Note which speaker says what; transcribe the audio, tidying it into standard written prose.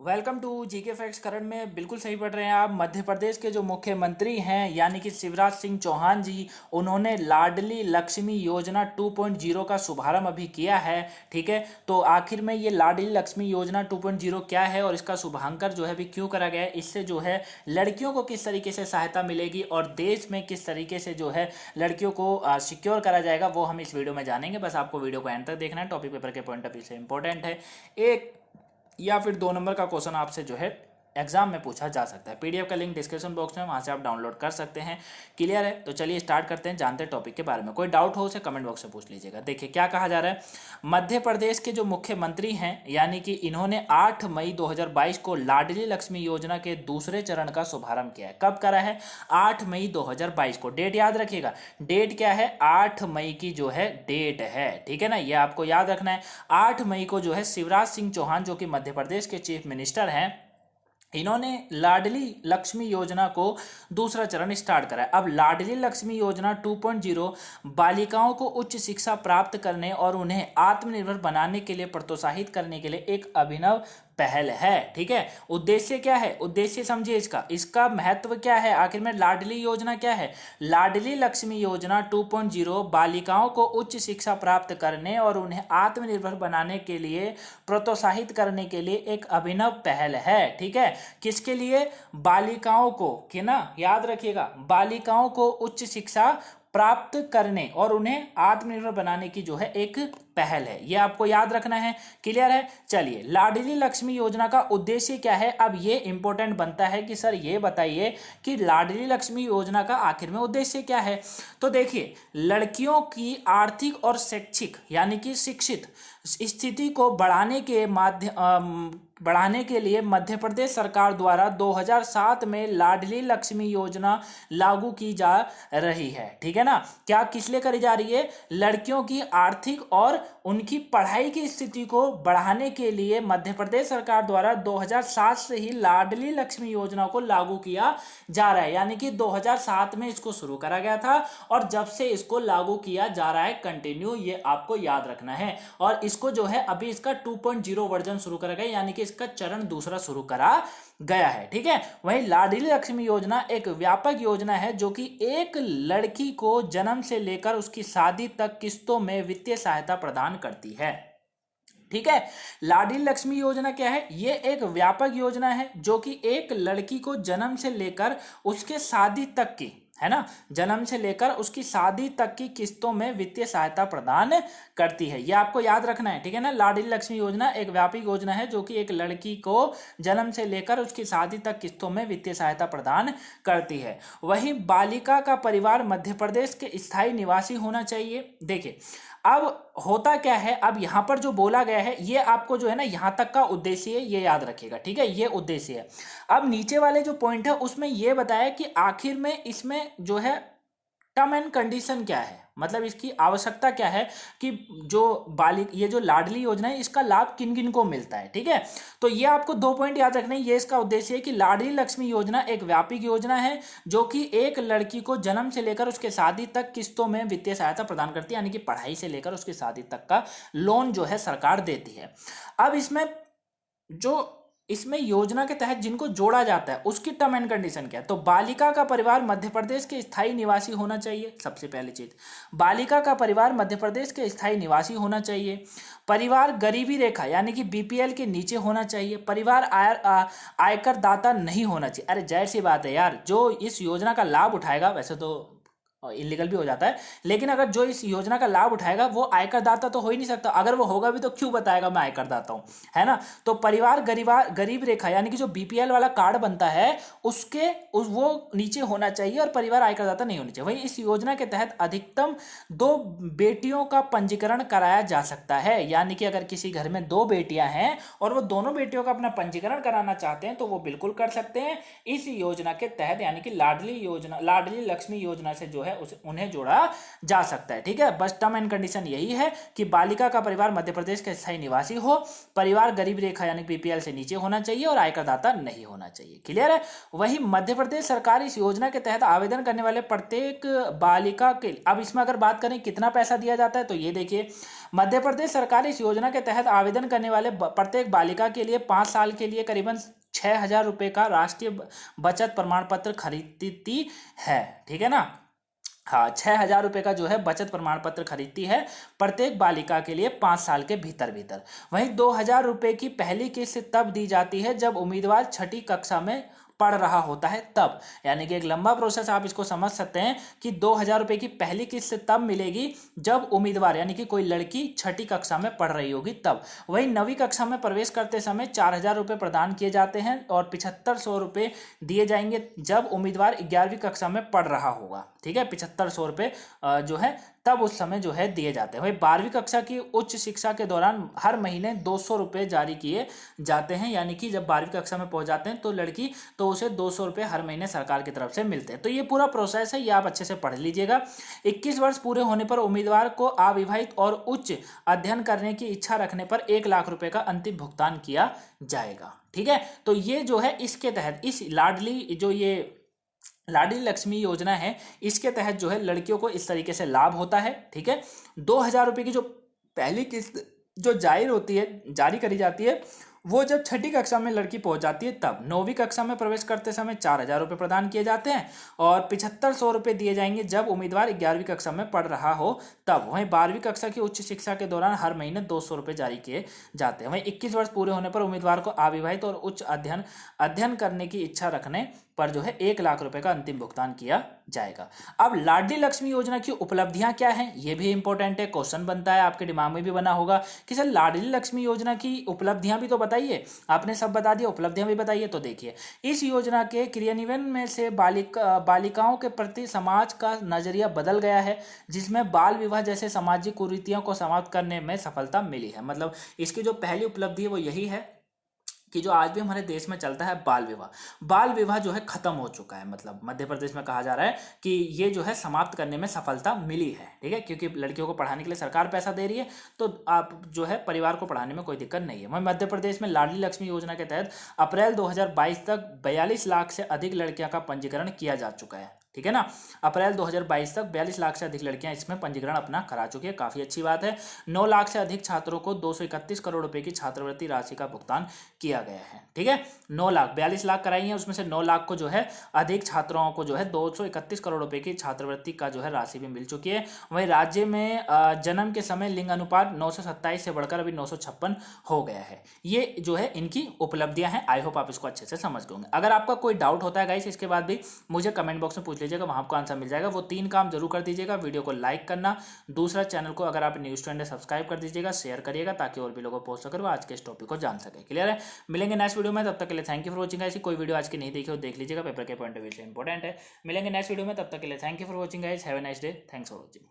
Speaker 1: Welcome to GK facts. करण में बिल्कुल सही पढ़ रहे हैं आप। मध्य प्रदेश के जो मुख्यमंत्री हैं यानी कि शिवराज सिंह चौहान जी, उन्होंने लाडली लक्ष्मी योजना 2.0 का शुभारंभ अभी किया है। ठीक है, तो आखिर में ये लाडली लक्ष्मी योजना 2.0 क्या है और इसका शुभांकर जो है अभी क्यों करा गया है, इससे जो है लड़कियों को किस तरीके से सहायता मिलेगी और देश में किस तरीके से जो है लड़कियों को सिक्योर करा जाएगा, वो हम इस वीडियो में जानेंगे। बस आपको वीडियो को एंड तक देखना है। टॉपिक पेपर के पॉइंट ऑफ व्यू से इंपॉर्टेंट है। एक या फिर 2 नंबर का क्वेश्चन आपसे जो है एग्जाम में पूछा जा सकता है। पीडीएफ का लिंक डिस्क्रिप्शन बॉक्स में, वहां से आप डाउनलोड कर सकते हैं। क्लियर है? तो चलिए स्टार्ट करते हैं, जानते हैं टॉपिक के बारे में। कोई डाउट हो उसे कमेंट बॉक्स में पूछ लीजिएगा। देखिए क्या कहा जा रहा है। मध्य प्रदेश के जो मुख्यमंत्री हैं यानी कि इन्होंने 8 मई 2022 को लाडली लक्ष्मी योजना के दूसरे चरण का शुभारंभ किया है। कब करा है? 8 मई 2022 को। डेट याद रखिएगा, डेट क्या है? 8 मई की जो है डेट है। ठीक है ना, ये आपको याद रखना है। 8 मई को जो है शिवराज सिंह चौहान, जो कि मध्य प्रदेश के चीफ मिनिस्टर हैं, इन्होंने लाडली लक्ष्मी योजना को दूसरा चरण स्टार्ट करा है। अब लाडली लक्ष्मी योजना 2.0 बालिकाओं को उच्च शिक्षा प्राप्त करने और उन्हें आत्मनिर्भर बनाने के लिए प्रोत्साहित करने के लिए एक अभिनव पहल है। ठीक है, उद्देश्य क्या है? उद्देश्य समझिए इसका, इसका महत्व क्या है। आखिर में लाडली योजना क्या है? लाडली लक्ष्मी योजना 2.0 बालिकाओं को उच्च शिक्षा प्राप्त करने और उन्हें आत्मनिर्भर बनाने के लिए प्रोत्साहित करने के लिए एक अभिनव पहल है। ठीक है, किसके लिए? बालिकाओं को, कि ना याद रखिएगा, बालिकाओं को उच्च शिक्षा प्राप्त करने और उन्हें आत्मनिर्भर बनाने की जो है एक पहल है। ये आपको याद रखना है। क्लियर है? चलिए, लाडली लक्ष्मी योजना का उद्देश्य क्या है? अब ये इंपॉर्टेंट बनता है कि सर ये बताइए कि लाडली लक्ष्मी योजना का आखिर में उद्देश्य क्या है। तो देखिए, लड़कियों की आर्थिक और शैक्षिक यानी कि शिक्षित स्थिति को बढ़ाने के लिए मध्य प्रदेश सरकार द्वारा 2007 में लाडली लक्ष्मी योजना लागू की जा रही है। ठीक है ना, क्या किस लिए करी जा रही है? लड़कियों की आर्थिक और उनकी पढ़ाई की स्थिति को बढ़ाने के लिए मध्य प्रदेश सरकार द्वारा 2007 से ही लाडली लक्ष्मी योजना को लागू किया जा रहा है। यानी कि 2007 में इसको शुरू करा गया था और जब से इसको लागू किया जा रहा है कंटिन्यू, ये आपको याद रखना है। और इसको जो है अभी इसका 2.0 वर्जन शुरू करा गया, यानी कि इसका चरण दूसरा शुरू करा गया है। ठीक है, वहीं लाडली लक्ष्मी योजना एक व्यापक योजना है जो कि एक लड़की को जन्म से लेकर उसकी शादी तक किस्तों में वित्तीय सहायता प्रदान करती है। ठीक है, लाडली लक्ष्मी योजना क्या है? ये एक व्यापक योजना है जो कि एक लड़की को जन्म से लेकर उसके शादी तक की, है ना, जन्म से लेकर उसकी शादी तक की किस्तों में वित्तीय सहायता प्रदान करती है। ये आपको याद रखना है। ठीक है ना, लाडली लक्ष्मी योजना एक व्यापक योजना है जो कि एक लड़की को जन्म से लेकर उसकी शादी तक किस्तों में वित्तीय सहायता प्रदान करती है। वहीं बालिका का परिवार मध्य प्रदेश के स्थायी निवासी होना चाहिए। देखिए, अब होता क्या है, अब यहां पर जो बोला गया है ये आपको जो है ना यहां तक का उद्देश्य है, ये याद रखिएगा। ठीक है, ये उद्देश्य है। अब नीचे वाले जो पॉइंट है उसमें ये बताया कि आखिर में इसमें जो है टर्म एंड कंडीशन क्या है, मतलब इसकी आवश्यकता क्या है कि ये जो लाडली योजना है इसका लाभ किन किन को मिलता है। ठीक है, तो ये आपको 2 पॉइंट याद रखने हैं। ये इसका उद्देश्य है कि लाडली लक्ष्मी योजना एक व्यापक योजना है जो कि एक लड़की को जन्म से लेकर उसके शादी तक किस्तों में वित्तीय सहायता प्रदान करती है, यानी कि पढ़ाई से लेकर उसकी शादी तक का लोन जो है सरकार देती है। अब इसमें योजना के तहत जिनको जोड़ा जाता है उसकी टर्म एंड कंडीशन क्या है? तो बालिका का परिवार मध्य प्रदेश के स्थायी निवासी होना चाहिए। सबसे पहली चीज, बालिका का परिवार मध्य प्रदेश के स्थायी निवासी होना चाहिए। परिवार गरीबी रेखा यानी कि बीपीएल के नीचे होना चाहिए। परिवार आयकर दाता नहीं होना चाहिए। अरे जाहिर सी बात है यार, जो इस योजना का लाभ उठाएगा, वैसे तो इलीगल भी हो जाता है, लेकिन अगर जो इस योजना का लाभ उठाएगा वो आयकर दाता तो हो ही नहीं सकता। अगर वो होगा भी तो क्यों बताएगा मैं आयकर दाता हूं, है ना। तो परिवार गरीब रेखा यानी कि जो बीपीएल वाला कार्ड बनता है वो नीचे होना चाहिए और परिवार आयकर दाता नहीं होना चाहिए। वहीं इस योजना के तहत अधिकतम 2 बेटियों का पंजीकरण कराया जा सकता है। यानी कि अगर किसी घर में 2 बेटियां हैं और वो दोनों बेटियों का अपना पंजीकरण कराना चाहते हैं तो वो बिल्कुल कर सकते हैं इस योजना के तहत। यानी कि लाडली लक्ष्मी योजना से जो है है उन्हें जोड़ा जा सकता है। ठीक है, बस टर्म एंड कंडीशन यही है कि बालिका का परिवार मध्य प्रदेश का स्थायी निवासी हो, परिवार गरीब रेखा यानी बीपीएल से नीचे होना चाहिए और आयकर दाता नहीं होना चाहिए। क्लियर है। वही मध्य प्रदेश सरकार इस योजना के तहत आवेदन करने वाले प्रत्येक बालिका के, अब इसमें अगर बात करें कितना पैसा दिया जाता है तो ये देखिए, मध्य प्रदेश सरकार इस योजना के तहत आवेदन करने वाले प्रत्येक बालिका के लिए 5 साल के लिए करीबन 6,000 रुपये का राष्ट्रीय बचत प्रमाण पत्र खरीदती है। ठीक है ना, हाँ, 6,000 रुपये का जो है बचत प्रमाण पत्र खरीदती है प्रत्येक बालिका के लिए 5 साल के भीतर भीतर। वहीं 2,000 रुपये की पहली किस्त तब दी जाती है जब उम्मीदवार छठी कक्षा में पढ़ रहा होता है तब, यानी कि एक लंबा प्रोसेस आप इसको समझ सकते हैं कि 2,000 रुपये की पहली किस्त तब मिलेगी जब उम्मीदवार यानी कि कोई लड़की छठी कक्षा में पढ़ रही होगी तब। वहीं 9वीं कक्षा में प्रवेश करते समय 4,000 रुपये प्रदान किए जाते हैं और 7,500 रुपये दिए जाएंगे जब उम्मीदवार 11वीं कक्षा में पढ़ रहा होगा। ठीक है, 7,500 रुपये जो है तब उस समय जो है दिए जाते हैं। वही 12वीं कक्षा की उच्च शिक्षा के दौरान हर महीने 200 रुपये जारी किए जाते हैं, यानी कि जब 12वीं कक्षा में पहुंच जाते हैं तो लड़की तो उसे 200 रुपये हर महीने सरकार की तरफ से मिलते हैं। तो ये पूरा प्रोसेस है, ये आप अच्छे से पढ़ लीजिएगा। 21 वर्ष पूरे होने पर उम्मीदवार को अविवाहित और उच्च अध्ययन करने की इच्छा रखने पर 1 लाख रुपये का अंतिम भुगतान किया जाएगा। ठीक है, तो ये जो है इसके तहत इस लाडली लक्ष्मी योजना है, इसके तहत जो है लड़कियों को इस तरीके से लाभ होता है। ठीक है, 2,000 रुपये की जो पहली किस्त जो जारी करी जाती है वो जब छठी कक्षा में लड़की पहुंच जाती है तब। 9वीं कक्षा में प्रवेश करते समय 4,000 रुपये प्रदान किए जाते हैं और 7,500 रुपये दिए जाएंगे जब उम्मीदवार 11वीं कक्षा में पढ़ रहा हो तब। वहीं 12वीं कक्षा की उच्च शिक्षा के दौरान हर महीने 200 रुपये जारी किए जाते हैं। वहीं 21 वर्ष पूरे होने पर उम्मीदवार को अविवाहित और उच्च अध्ययन करने की इच्छा रखने पर जो है 1 लाख रुपए का अंतिम भुगतान किया जाएगा। अब लाडली लक्ष्मी योजना की उपलब्धियां क्या हैं, ये भी इंपॉर्टेंट है, क्वेश्चन बनता है, आपके दिमाग में भी बना होगा कि सर लाडली लक्ष्मी योजना की उपलब्धियां भी तो बताइए। आपने सब बता दिया, उपलब्धियां भी बताइए। तो देखिए, इस योजना के क्रियान्वयन में से बालिकाओं के प्रति समाज का नजरिया बदल गया है, जिसमें बाल विवाह जैसे सामाजिक कुरीतियों को समाप्त करने में सफलता मिली है। मतलब इसकी जो पहली उपलब्धि है वो यही है कि जो आज भी हमारे देश में चलता है बाल विवाह जो है खत्म हो चुका है। मतलब मध्य प्रदेश में कहा जा रहा है कि ये जो है समाप्त करने में सफलता मिली है। ठीक है, क्योंकि लड़कियों को पढ़ाने के लिए सरकार पैसा दे रही है तो आप जो है परिवार को पढ़ाने में कोई दिक्कत नहीं है। वहीं मध्य प्रदेश में लाडली लक्ष्मी योजना के तहत अप्रैल 2022 तक 42 लाख से अधिक लड़कियों का पंजीकरण किया जा चुका है। ठीक है ना, अप्रैल 2022 तक 42 लाख से अधिक लड़कियां इसमें पंजीकरण अपना करा चुकी है, काफी अच्छी बात है। 9 लाख से अधिक छात्रों को 231 करोड़ रुपए की छात्रवृत्ति राशि का भुगतान किया गया है। ठीक है, 9 लाख 42 लाख कराई है, उसमें से 9 लाख को जो है अधिक छात्राओं को जो है 231 करोड़ रुपए की छात्रवृत्ति का जो है राशि भी मिल चुकी है। वहीं राज्य में जन्म के समय लिंग अनुपात 927 से बढ़कर अभी 956 हो गया है। ये जो है इनकी उपलब्धियां हैं। आई होप आप इसको अच्छे से समझ गए होंगे। अगर आपका कोई डाउट होता है गाइस इसके बाद भी मुझे कमेंट बॉक्स में पूछ लीजिएगा, वहां आपको आंसर मिल जाएगा। वो 3 काम जरूर कर दीजिएगा, वीडियो को लाइक करना, दूसरा चैनल को अगर आप न्यूज स्टूडेंट है सब्सक्राइब कर दीजिएगा, शेयर करिएगा ताकि और भी लोगों को पहुंच सके वो आज के इस टॉपिक को जान सके। क्लियर है, मिलेंगे नेक्स्ट वीडियो में, तब तक के लिए thank you for watching guys. कोई वीडियो आज की नहीं देखी हो देख लीजिएगा, पेपर के पॉइंट ऑफ व्यू से इंपॉर्टेंट है। मिलेंगे नेक्स्ट वीडियो में, तब तक के लिए thank you for watching guys. Have a nice day, thanks for watching.